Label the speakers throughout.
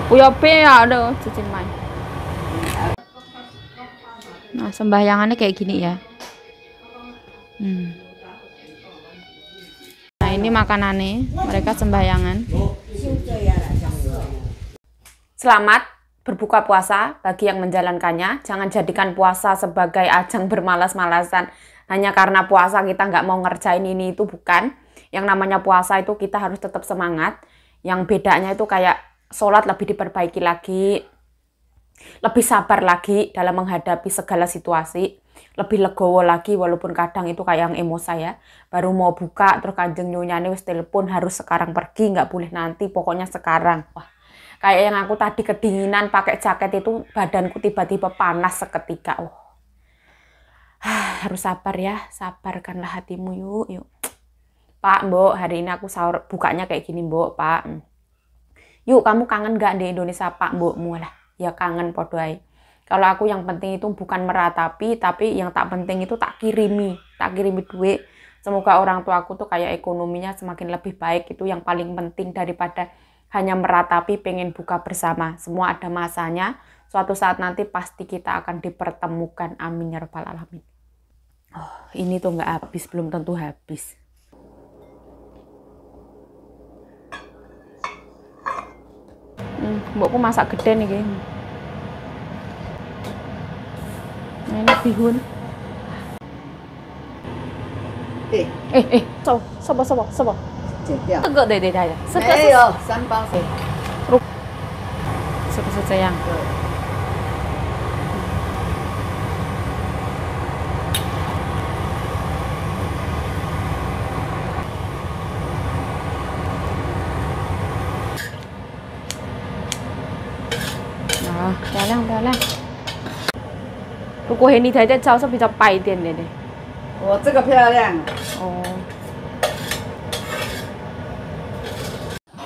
Speaker 1: Uyope ya ada cicin main. Nah, sembahyangannya kayak gini ya. Nah, ini makanannya, mereka sembahyangan. Selamat berbuka puasa bagi yang menjalankannya. Jangan jadikan puasa sebagai ajang bermalas-malasan. Hanya karena puasa kita nggak mau ngerjain ini itu, bukan. Yang namanya puasa itu kita harus tetap semangat. Yang bedanya itu kayak sholat lebih diperbaiki lagi, lebih sabar lagi dalam menghadapi segala situasi, lebih legowo lagi walaupun kadang itu kayak yang emo saya. Baru mau buka terus kanjeng nyonyane wis telepon harus sekarang pergi, nggak boleh nanti, pokoknya sekarang. Wah, kayak yang aku tadi kedinginan pakai jaket itu badanku tiba-tiba panas seketika. Oh. Harus sabar ya, sabarkanlah hatimu yuk, yuk. Pak, Mbok, hari ini aku sahur bukanya kayak gini, Mbok, Pak. Yuk, kamu kangen gak di Indonesia, Pak, Mbokmu lah. Ya kangen podo ae. Kalau aku yang penting itu bukan meratapi, tapi yang tak penting itu tak kirimi duit. Semoga orang tua aku tuh kayak ekonominya semakin lebih baik, itu yang paling penting daripada hanya meratapi pengen buka bersama. Semua ada masanya, suatu saat nanti pasti kita akan dipertemukan. Amin ya rabbal alamin. Oh, ini tuh nggak habis, belum tentu habis. Mbokku masak gede nih gini. Nah, ini bihun. Sobo. Tegak deh.
Speaker 2: Ayo, sampang sih.
Speaker 1: Sayang.漂亮。如果你睇这招是比较白一点的。
Speaker 2: 我这个漂亮。
Speaker 1: 哦。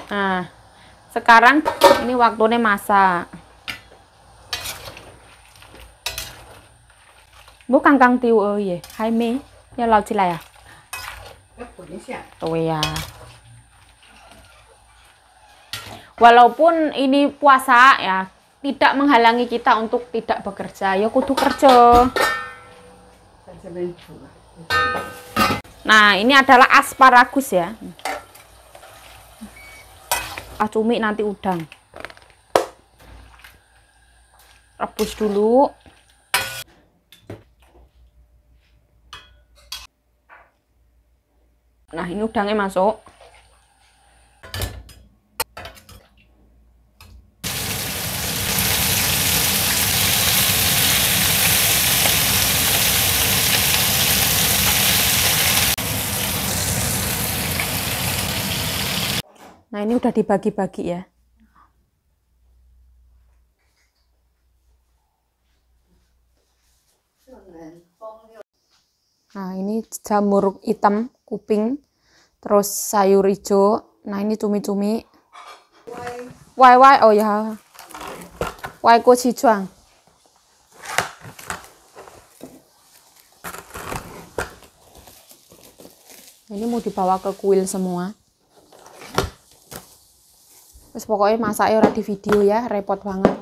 Speaker 1: Nah, sekarang ini waktunya masak. Bố căng căng tiêu ơi, hai mê, ya lau chi lại à? Oh ya. Walaupun ini puasa ya, tidak menghalangi kita untuk tidak bekerja. Ya kudu kerja. Nah, ini adalah asparagus ya. Cumi nanti udang. Rebus dulu. Nah, ini udangnya masuk. Nah, ini udah dibagi-bagi ya. Nah, ini jamur hitam kuping, terus sayur hijau. Nah, ini cumi-cumi. Wai, oh ya. Wai ko cijuang. Ini mau dibawa ke kuil semua. Terus pokoknya masaknya ora di video ya, repot banget.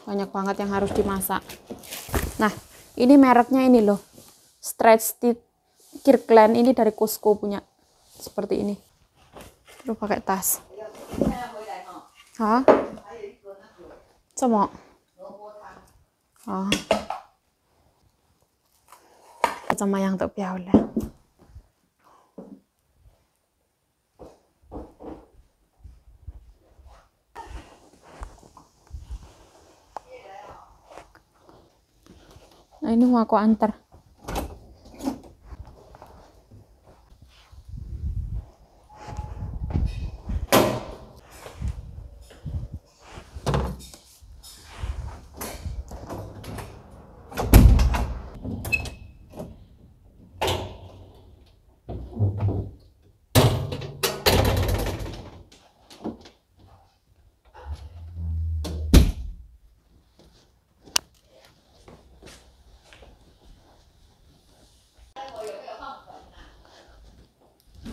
Speaker 1: Banyak banget yang harus dimasak. Nah, ini mereknya ini loh. Stretch Kirkland, ini dari Costco punya. Seperti ini. Terus pakai tas. Hah? Semua. Oh. Sama yang terpiau lah. Nah, ini mau aku antar.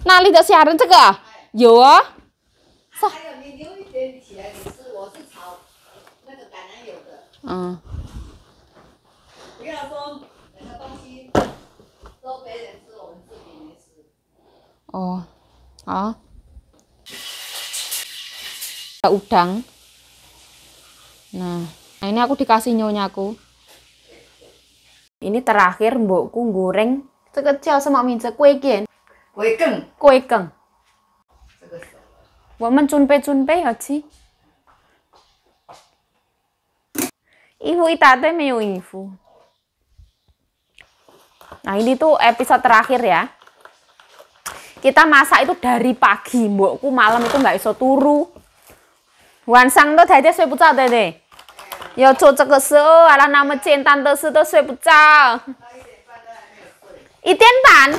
Speaker 1: 哪里的虾仁这个有啊？
Speaker 2: 还有你留一点起来，你吃那个橄榄油的。
Speaker 1: 嗯。
Speaker 2: 不要说那个东西都别人吃，我们自己没吃。
Speaker 1: Oh, oh. Ada udang. Nah, ini aku dikasih nyonyaku. Ini terakhir mbokku goreng sekecil sama mince kue kian.
Speaker 2: Kue keng.
Speaker 1: Kue keng. 我们准备好吃。衣服一大堆没有衣服。Nah, ini tuh episode terakhir ya. Kita masak itu dari pagi, mbokku malam itu nggak iso turu. 晚上都台在睡不着，对不对？要做这个时候啊，那么简单的事都睡不着。1点半，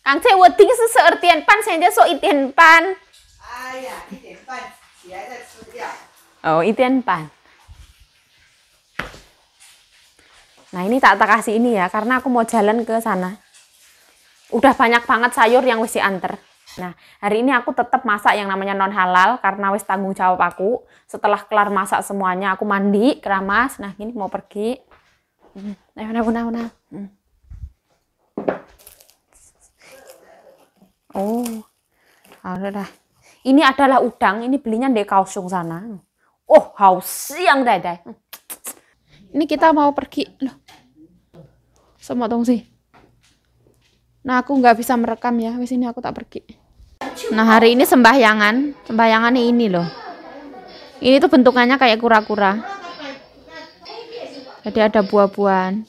Speaker 1: 刚才我定是12点半，现在说1点半。
Speaker 2: 哎呀，1点半起来再吃掉。
Speaker 1: Oh, 1点半. Nah, ini tak kasih ini ya, karena aku mau jalan ke sana. Udah banyak banget sayur yang wis dianter. Nah, hari ini aku tetap masak yang namanya non halal karena wis tanggung jawab aku. Setelah kelar masak semuanya, aku mandi, keramas. Nah, ini mau pergi. Nah. Oh, udah. Ini adalah udang. Ini belinya di Kaohsiung sana. Oh, haus yang dai. Ini kita mau pergi. Loh. Semua dong sih. Nah, aku nggak bisa merekam ya. Wis ini aku tak pergi. Nah, hari ini sembahyangan. Sembahyangannya ini loh. Ini tuh bentukannya kayak kura-kura. Jadi ada buah-buahan.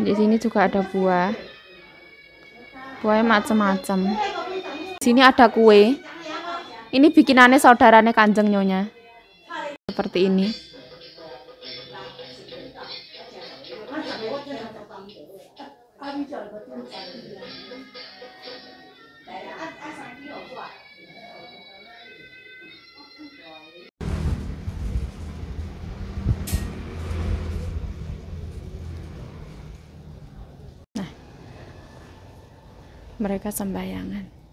Speaker 1: Di sini juga ada buah. Buahnya macam-macam. Di sini ada kue. Ini bikinannya saudaranya Kanjeng Nyonya. Seperti ini. Nah, mereka sembahyangan.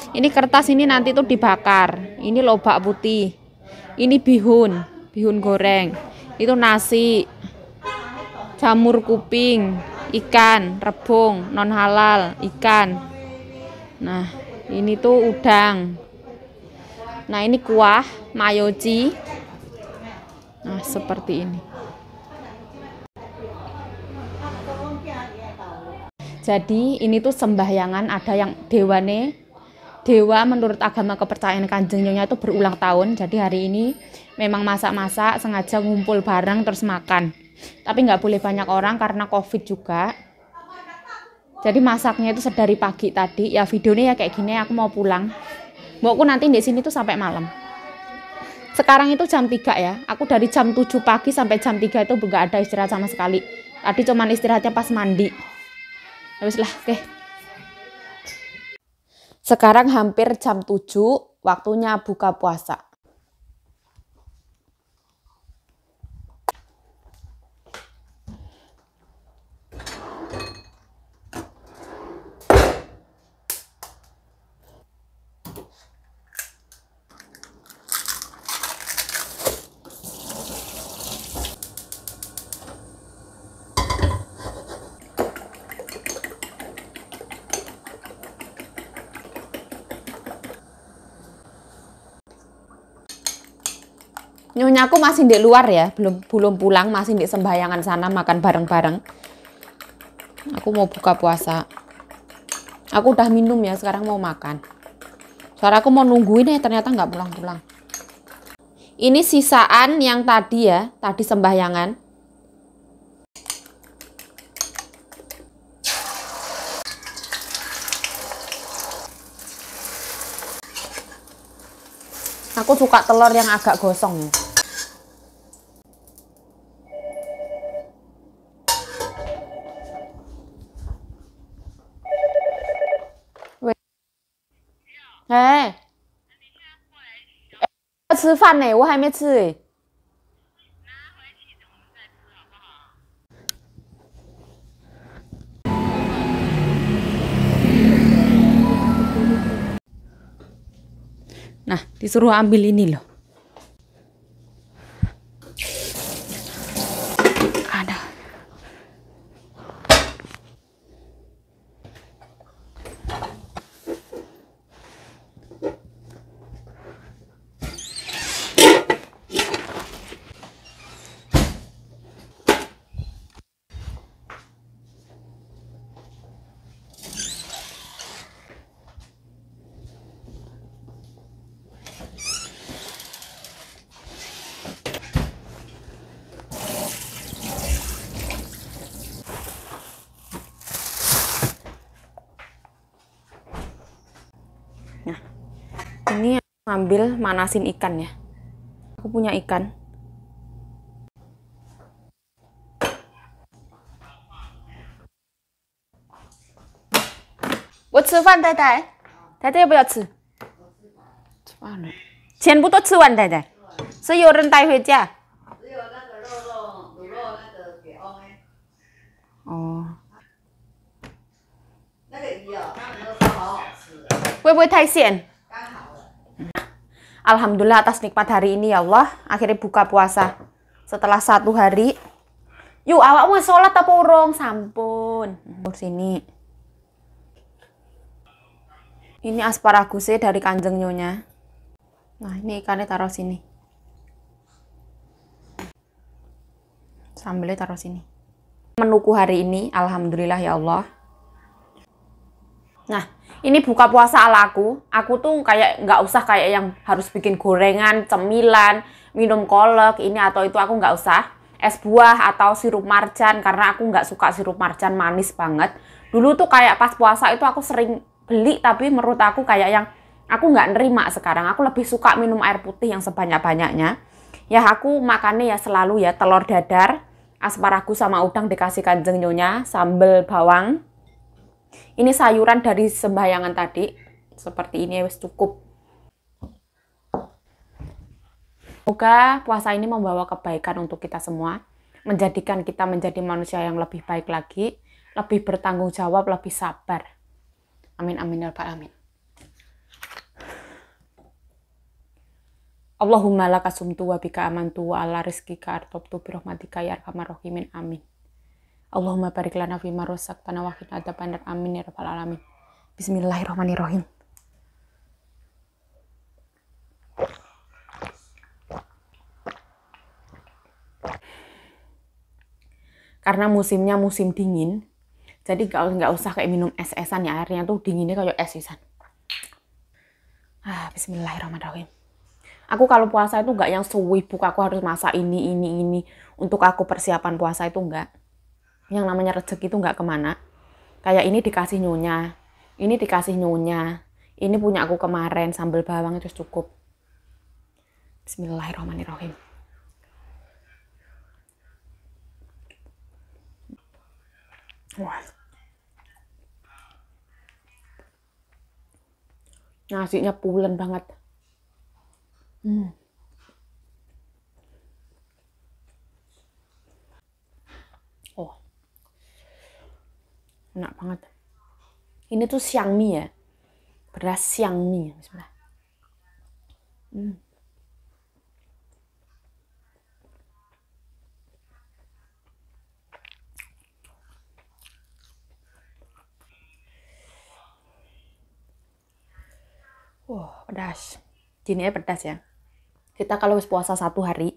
Speaker 1: Ini kertas ini nanti tuh dibakar. Ini lobak putih. Ini bihun goreng. Itu nasi, jamur kuping, ikan, rebung, non halal, ikan. Nah, ini tuh udang. Nah, ini kuah, mayoci. Nah, seperti ini. Jadi, ini tuh sembahyangan, ada yang dewa menurut agama kepercayaan Kanjeng Nyonya itu berulang tahun. Jadi hari ini memang masak-masak, sengaja ngumpul bareng terus makan. Tapi nggak boleh banyak orang karena COVID juga. Jadi masaknya itu sedari pagi tadi. Ya videonya ya kayak gini, aku mau pulang. Mbokku nanti di sini tuh sampai malam. Sekarang itu jam 3 ya. Aku dari jam 7 pagi sampai jam 3 itu nggak ada istirahat sama sekali. Tadi cuman istirahatnya pas mandi. Habislah, oke. Sekarang hampir jam 7, waktunya buka puasa. Nyonyaku masih di luar ya, belum pulang, masih di sembahyangan sana makan bareng-bareng. Aku mau buka puasa. Aku udah minum ya, sekarang mau makan. Soalnya aku mau nungguin ya, ternyata nggak pulang-pulang. Ini sisaan yang tadi ya, tadi sembahyangan. Aku suka telur yang agak gosong. Eh, 要吃饭呢，我还没吃哎。Disuruh ambil ini loh. Ada. Nah, ini ambil manasin ikan ya. Aku punya ikan. Mau 吃饭，太太？太太要不要吃？吃饭了，全部都吃完，太太。所以有人带回家。
Speaker 2: 只有那个卤肉那个给翁哎，
Speaker 1: 哦，
Speaker 2: 那个鱼哦，他们都说好好吃，
Speaker 1: 会不会太咸？
Speaker 2: 刚好了。
Speaker 1: Alhamdulillah atas nikmat hari ini ya Allah. Akhirnya buka puasa setelah 1 hari. Yuk awak mau sholat apa urung? Sampun. Sini. Ini asparagusnya dari Kanjeng Nyonya. Nah ini ikannya taruh sini. Sambelnya taruh sini. Menuku hari ini, alhamdulillah ya Allah. Nah, ini buka puasa ala aku. Aku tuh kayak nggak usah kayak yang harus bikin gorengan, cemilan, minum kolak, ini atau itu aku nggak usah. Es buah atau sirup marjan, karena aku nggak suka sirup marjan manis banget. Dulu tuh kayak pas puasa itu aku sering beli, tapi menurut aku kayak yang aku nggak nerima sekarang. Aku lebih suka minum air putih yang sebanyak-banyaknya. Ya aku makannya ya selalu ya telur dadar, asparagus sama udang dikasih Kanjeng Nyonya, sambal bawang. Ini sayuran dari sembayangan tadi. Seperti ini wis cukup. Semoga puasa ini membawa kebaikan untuk kita semua. Menjadikan kita menjadi manusia yang lebih baik lagi. Lebih bertanggung jawab, lebih sabar. Amin, amin, ya rabbal alamin. Allahumma laka sumtu wa bika amantu wa ala rizkika artobtu birahmatika ya arhamar rahimin. Amin. Allahumma barik lana fima razaqtana wa qina adzabannar. Amin ya rabbal alamin. Bismillahirrahmanirrahim. Karena musimnya musim dingin, jadi nggak usah kayak minum es-esan ya, airnya tuh dinginnya kayak es-esan. Bismillahirrahmanirrahim. Aku kalau puasa itu nggak yang sewibuk aku harus masak ini. Untuk aku persiapan puasa itu nggak. Yang namanya rezeki itu nggak kemana. Kayak ini dikasih nyonya, ini dikasih nyonya, ini punya aku kemarin, sambal bawang itu cukup. Bismillahirrahmanirrahim. Wah. Nasinya pulen banget. Oh. Enak banget. Ini tuh xiangmi ya. Beras xiangmi. Bismillah. Pedas. Gini ya pedas ya. Kita kalau puasa 1 hari,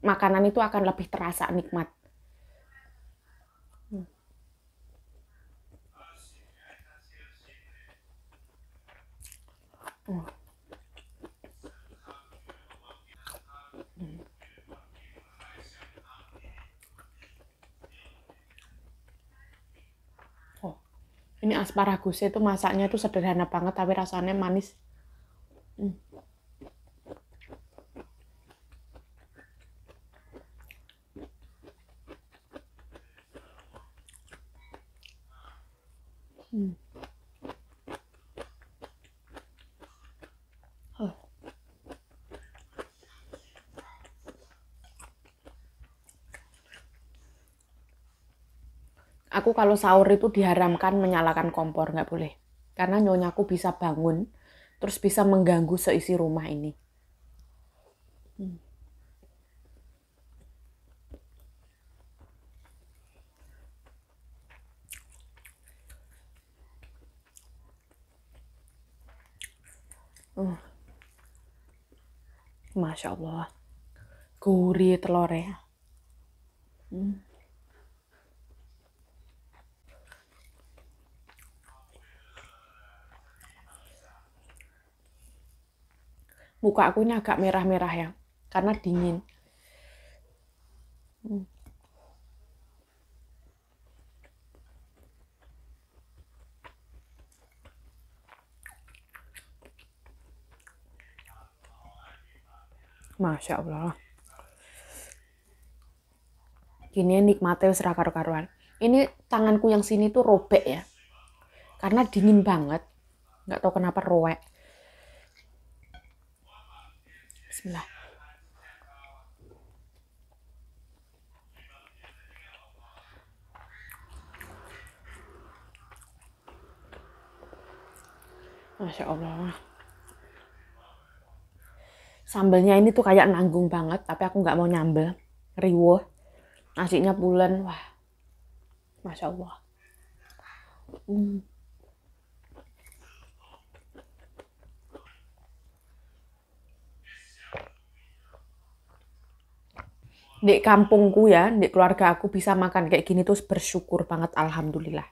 Speaker 1: makanan itu akan lebih terasa nikmat. Ini asparagusnya itu masaknya itu sederhana banget, tapi rasanya manis. Aku kalau sahur itu diharamkan menyalakan kompor, nggak boleh. Karena nyonyaku bisa bangun terus bisa mengganggu seisi rumah ini. Masya Allah, gurih telurnya. Muka aku ini agak merah-merah ya, karena dingin. Masya Allah. Gini nikmatnya wis ra karo-karuan. Ini tanganku yang sini tuh robek ya. Karena dingin banget. Nggak tahu kenapa roek. Bismillah. Masya Allah. Sambelnya ini tuh kayak nanggung banget, tapi aku nggak mau nyambel. Riwuh. Nasinya pulen. Wah. Masya Allah. Di kampungku ya, di keluarga aku bisa makan kayak gini tuh bersyukur banget, alhamdulillah.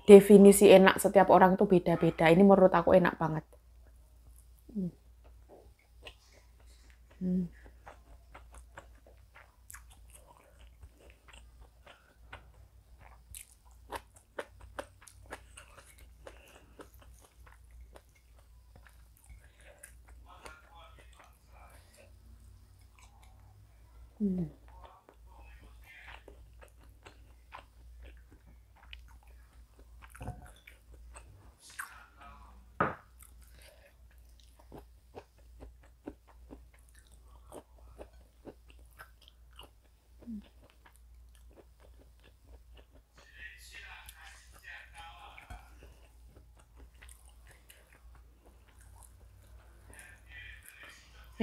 Speaker 1: Definisi enak setiap orang tuh beda-beda. Ini menurut aku enak banget.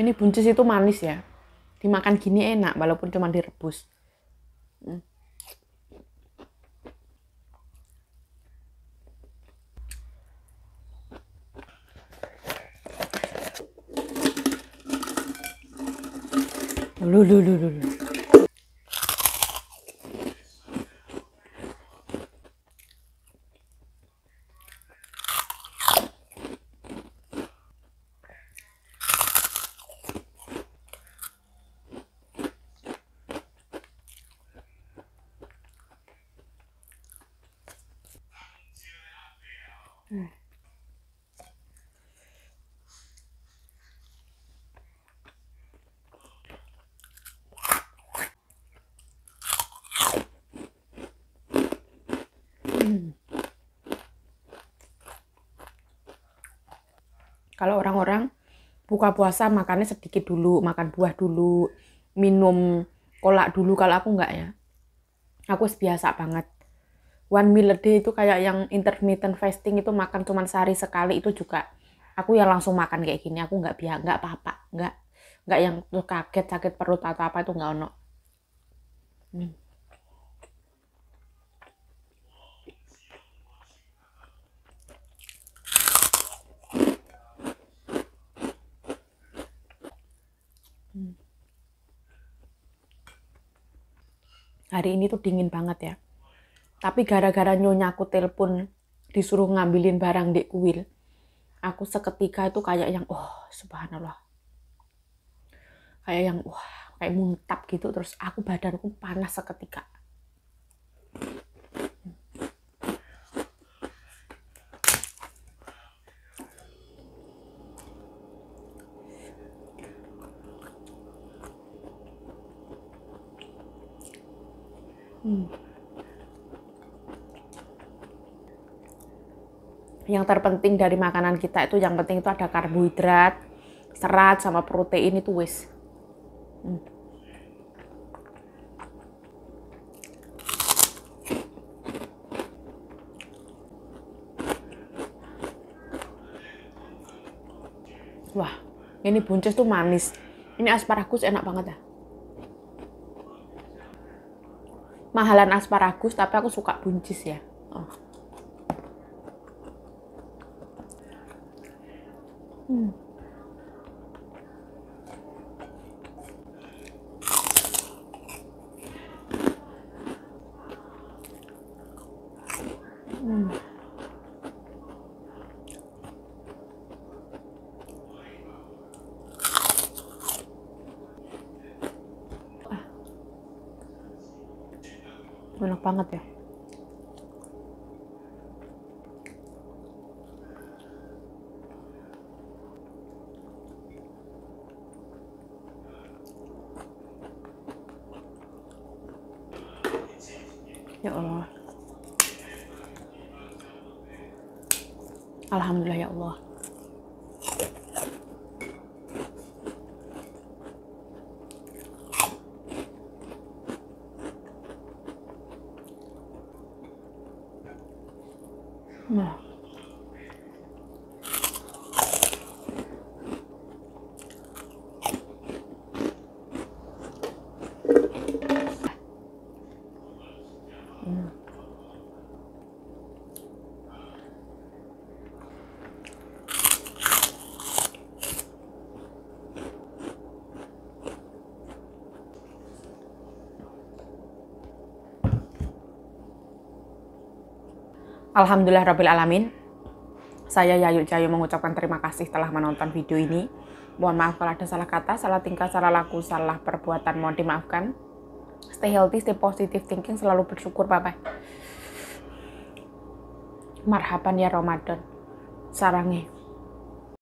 Speaker 1: Ini buncis itu manis ya. Dimakan gini enak walaupun cuma direbus. Lu. Kalau orang-orang buka puasa makannya sedikit dulu, makan buah dulu, minum kolak dulu. Kalau aku enggak ya. Aku biasa banget. One meal a day itu kayak yang intermittent fasting itu makan cuma sehari sekali itu juga. Aku ya langsung makan kayak gini. Aku enggak apa-apa, enggak yang tuh kaget sakit perut atau apa itu enggak ono. Hari ini tuh dingin banget ya. Tapi gara-gara nyonya aku telepon disuruh ngambilin barang di kuil. Aku seketika itu kayak yang subhanallah. Kayak yang kayak muntap gitu, terus aku badanku panas seketika. Yang terpenting dari makanan kita itu, yang penting itu ada karbohidrat, serat, sama protein itu wis. Wah, ini buncis tuh manis. Ini asparagus enak banget ya. Mahalan asparagus, tapi aku suka buncis ya. Oh. Enak banget ya. Ya Allah. Alhamdulillah ya Allah. Nah. Alhamdulillah Rabbil Alamin. Saya Yayu Jayu mengucapkan terima kasih telah menonton video ini. Mohon maaf kalau ada salah kata, salah tingkah, salah laku, salah perbuatan, mohon dimaafkan. Stay healthy, stay positive thinking, selalu bersyukur, bye-bye. Marhaban ya Ramadan. Sarangi.